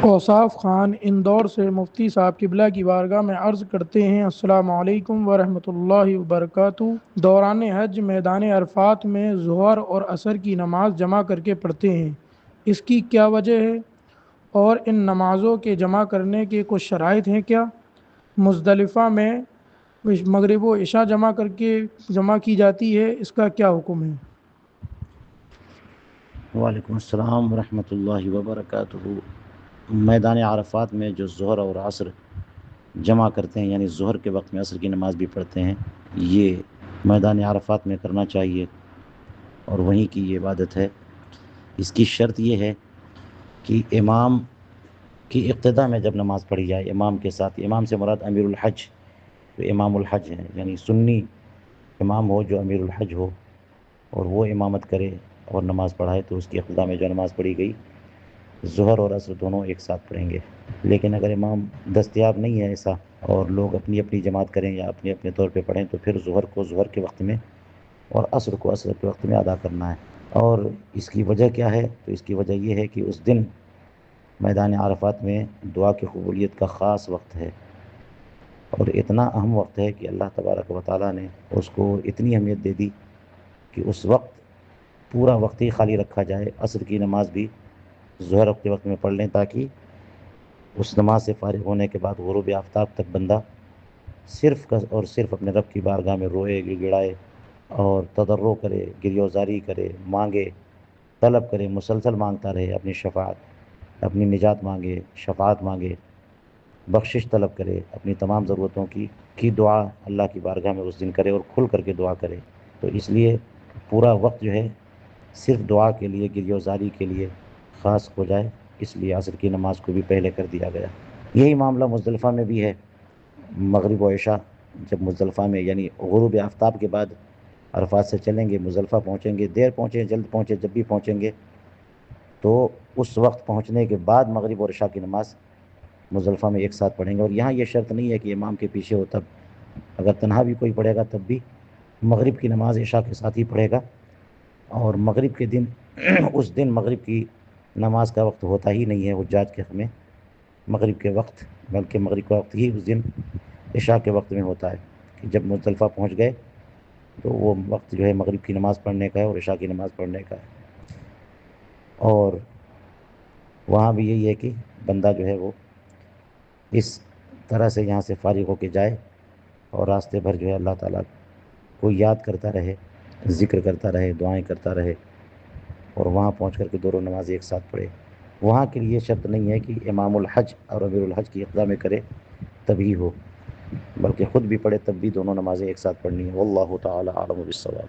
اوصاف خان اندور سے مفتی صاحب قبلہ کی بارگاہ میں عرض کرتے ہیں، السلام علیکم ورحمۃ اللہ وبرکاتہ۔ دوران حج میدان عرفات میں ظہر اور عصر کی نماز جمع کر کے پڑھتے ہیں، اس کی کیا وجہ ہے اور ان نمازوں کے جمع کرنے کے کچھ شرائط ہیں کیا؟ مزدلفہ میں مغرب و عشاء جمع کی جاتی ہے، اس کا کیا حکم ہے؟ وعلیکم السلام ورحمۃ اللہ وبرکاتہ۔ میدان عرفات میں جو ظہر اور عصر جمع کرتے ہیں، یعنی ظہر کے وقت میں عصر کی نماز بھی پڑھتے ہیں، یہ میدان عرفات میں کرنا چاہیے اور وہیں کی یہ عبادت ہے۔ اس کی شرط یہ ہے کہ امام کی اقتداء میں جب نماز پڑھی جائے، امام کے ساتھ۔ امام سے مراد امیر الحج، جو امام الحج ہے، یعنی سنی امام ہو جو امیر الحج ہو اور وہ امامت کرے اور نماز پڑھائے، تو اس کی اقتداء میں جو نماز پڑھی گئی ظہر اور عصر دونوں ایک ساتھ پڑھیں گے۔ لیکن اگر امام دستیاب نہیں ہے ایسا اور لوگ اپنی اپنی جماعت کریں یا اپنے اپنے طور پہ پڑھیں، تو پھر ظہر کو ظہر کے وقت میں اور عصر کو عصر کے وقت میں ادا کرنا ہے۔ اور اس کی وجہ کیا ہے؟ تو اس کی وجہ یہ ہے کہ اس دن میدان عرفات میں دعا کی قبولیت کا خاص وقت ہے اور اتنا اہم وقت ہے کہ اللہ تبارک و تعالیٰ نے اس کو اتنی اہمیت دے دی کہ اس وقت پورا وقت ہی خالی رکھا جائے، عصر کی نماز بھی ظہر کے وقت میں پڑھ لیں، تاکہ اس نماز سے فارغ ہونے کے بعد غروب آفتاب تک بندہ صرف اور صرف اپنے رب کی بارگاہ میں روئے، گڑگڑائے اور تضرع کرے، گریوزاری کرے، مانگے، طلب کرے، مسلسل مانگتا رہے، اپنی شفاعت، اپنی نجات مانگے، شفاعت مانگے، بخشش طلب کرے، اپنی تمام ضرورتوں کی دعا اللہ کی بارگاہ میں اس دن کرے اور کھل کر کے دعا کرے۔ تو اس لیے پورا وقت جو ہے صرف دعا کے لیے، گریوزاری کے لیے خاص ہو جائے، اس لیے عصر کی نماز کو بھی پہلے کر دیا گیا۔ یہی معاملہ مزدلفہ میں بھی ہے۔ مغرب و عشاء جب مزدلفہ میں، یعنی غروب آفتاب کے بعد عرفات سے چلیں گے، مزدلفہ پہنچیں گے، دیر پہنچیں جلد پہنچیں، جب بھی پہنچیں گے تو اس وقت پہنچنے کے بعد مغرب اور عشاء کی نماز مزدلفہ میں ایک ساتھ پڑھیں گے۔ اور یہاں یہ شرط نہیں ہے کہ امام کے پیچھے ہو، تب اگر تنہا بھی کوئی پڑھے گا تب بھی مغرب کی نماز عشاء کے ساتھ ہی پڑھے گا۔ اور مغرب کے دن اس دن مغرب کی نماز کا وقت ہوتا ہی نہیں ہے حجاج کے حق میں مغرب کے وقت، بلکہ مغرب کا وقت ہی اس دن عشاء کے وقت میں ہوتا ہے کہ جب مزدلفہ پہنچ گئے تو وہ وقت جو ہے مغرب کی نماز پڑھنے کا ہے اور عشاء کی نماز پڑھنے کا ہے۔ اور وہاں بھی یہی ہے کہ بندہ جو ہے وہ اس طرح سے یہاں سے فارغ ہو کے جائے اور راستے بھر جو ہے اللہ تعالیٰ کو یاد کرتا رہے، ذکر کرتا رہے، دعائیں کرتا رہے اور وہاں پہنچ کر کے دونوں نمازیں ایک ساتھ پڑھے۔ وہاں کے لیے شرط نہیں ہے کہ امام الحج اور امیر الحج کی اقتداء میں کرے تبھی ہو، بلکہ خود بھی پڑھے تب بھی دونوں نمازیں ایک ساتھ پڑھنی ہیں۔ واللہ تعالی اعلم بالصواب۔